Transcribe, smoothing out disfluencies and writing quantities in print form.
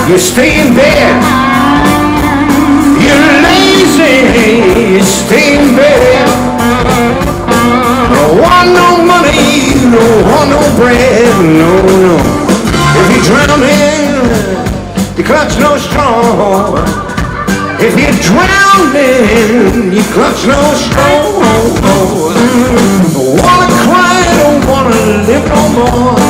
You stay in bed. You're lazy. You stay in bed. Don't want no money. Don't want no bread. No, no. If you're drowning, you clutch no straw. If you're drowning, you clutch no straw. Don't wanna cry, don't wanna live no more.